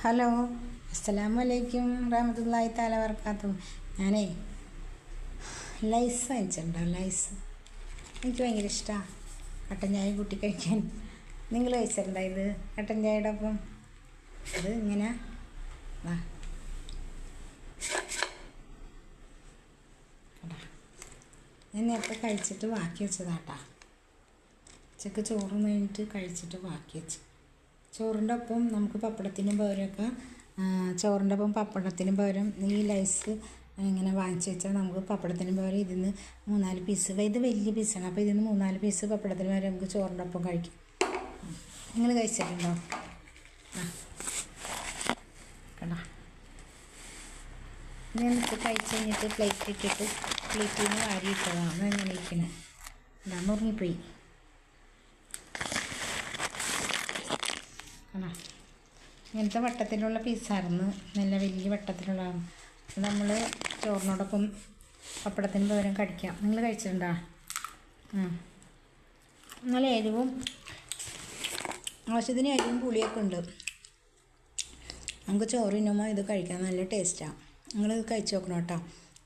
Hello, അസ്സലാമലൈക്കും റഹ്മത്തുള്ളാഹി തആല വബറകാതുഹു. ഞാനേ ലൈസ് വാങ്ങിച്ചിട്ടുണ്ടോ? ലൈസ് എനിക്ക് ഭയങ്കര ഇഷ്ടമാണ് കട്ടൻ ചായ കൂട്ടി കഴിക്കാൻ. നിങ്ങൾ കഴിച്ചിട്ടുണ്ടോ ഇത് കട്ടൻ ചായയുടെ ഒപ്പം? അത് ഇങ്ങനെ ഞാൻ നേരത്തെ കഴിച്ചിട്ട് ബാക്കി വെച്ചതാട്ടാ. ഉച്ചക്ക് ചോറ് കഴിഞ്ഞിട്ട് കഴിച്ചിട്ട് ബാക്കി വെച്ച്. ചോറിൻ്റെ ഒപ്പം നമുക്ക് പപ്പടത്തിനും പകരമൊക്കെ ചോറിൻ്റെ ഒപ്പം പപ്പടത്തിനും പകരം ഈ ലൈസ് ഇങ്ങനെ വാങ്ങിച്ച് വെച്ചാൽ നമുക്ക് പപ്പടത്തിന് പകരം ഇതിൽ നിന്ന് 3-4 പീസ്, ഇത് വലിയ പീസാണ്, അപ്പോൾ ഇതിൽ നിന്ന് 3-4 പീസ് പപ്പടത്തിന് പകരം നമുക്ക് ചോറിൻ്റെ ഒപ്പം കഴിക്കാം. നിങ്ങൾ കഴിച്ചിട്ടുണ്ടോ? കണ്ടോ, ഞാൻ എന്നിട്ട് കഴിച്ച് കഴിഞ്ഞിട്ട് പ്ലേറ്റ് ഇട്ടിട്ട് പ്ലേറ്റിൽ നിന്ന് വാരി ഇട്ടതാണ്. അതെങ്ങനെ ഇരിക്കുന്നത് എന്താ മുറിങ്ങിപ്പോയി. ആണോ, ഇങ്ങനത്തെ വട്ടത്തിലുള്ള പീസായിരുന്നു, നല്ല വലിയ വട്ടത്തിലുള്ളതാണ്. അത് നമ്മൾ ചോറിനോടൊപ്പം പപ്പടത്തിന് പകരം കഴിക്കാം. നിങ്ങൾ കഴിച്ചിട്ടുണ്ടോ? നല്ല എരിവും ആവശ്യത്തിന് എരിവും പുളിയൊക്കെ ഉണ്ട്. നമുക്ക് ചോറ് തിന്നുമ്പോൾ ഇത് കഴിക്കാൻ നല്ല ടേസ്റ്റാണ്. നിങ്ങൾ കഴിച്ച് നോക്കണം കേട്ടോ.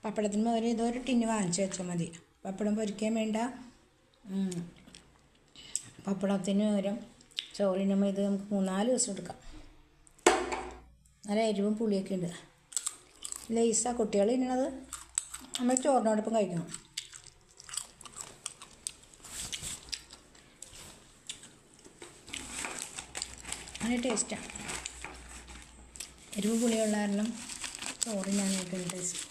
പപ്പടത്തിന് പകരം ഇതൊരു ടിന്ന് വാങ്ങിച്ച് വെച്ചാൽ മതി. പപ്പടം പൊരിക്കാൻ വേണ്ട, പപ്പടത്തിന് പകരം ചോറിനുമ്പോൾ ഇത് നമുക്ക് 3-4 ദിവസം എടുക്കാം. നല്ല എരിവും പുളിയൊക്കെ ഉണ്ട്. ലേസാണ് കുട്ടികൾ തിന്നണത്, നമ്മൾ ചോറിനോടൊപ്പം കഴിക്കണം. നല്ല ടേസ്റ്റാണ്. എരിവ് പുളിയുള്ള കാരണം ചോറിനാണ് ഏറ്റവും ടേസ്റ്റ്.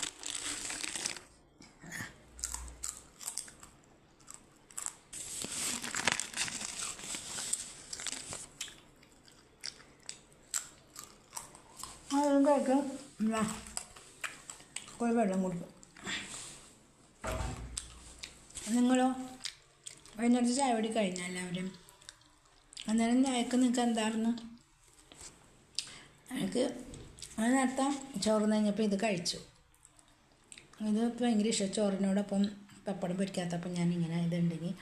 അതും കഴിക്കും, ഒരു വെള്ളം കൊടുക്കും. നിങ്ങളോ? വൈകുന്നേരത്തെ ചായ കുടി കഴിഞ്ഞാൽ എല്ലാവരും അന്നേരം ചായക്ക് നിങ്ങൾക്ക് എന്തായിരുന്നു? എനിക്ക് അത് നേരത്തെ ചോറ് കഴിഞ്ഞപ്പോൾ ഇത് കഴിച്ചു. ഇത് ഭയങ്കര ഇഷ്ടം. ചോറിനോടൊപ്പം പപ്പടം പൊരിക്കാത്തപ്പം ഞാനിങ്ങനെ ഇതുണ്ടെങ്കിൽ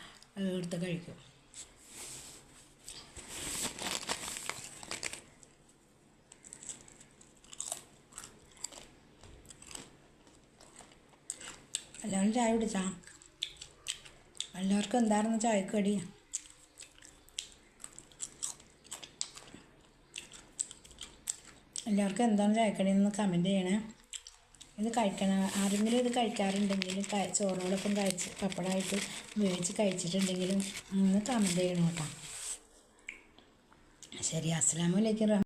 എടുത്ത് കഴിക്കും. എല്ലാവരും ചായ കുടിച്ചാ? എല്ലാവർക്കും എന്തായിരുന്നു ചായക്ക് കടി? എല്ലാവർക്കും എന്താണ് ചായക്കടിയെന്ന് കമൻറ്റ് ചെയ്യണേ. ഇത് കഴിക്കണം. ആരെങ്കിലും ഇത് കഴിക്കാറുണ്ടെങ്കിലും ചോറിനോടൊപ്പം പപ്പടമായിട്ട് ഉപയോഗിച്ച് കഴിച്ചിട്ടുണ്ടെങ്കിലും ഒന്ന് കമൻറ്റ് ചെയ്യണം കേട്ടോ. ശരി, അസ്സലാമു അലൈക്കും.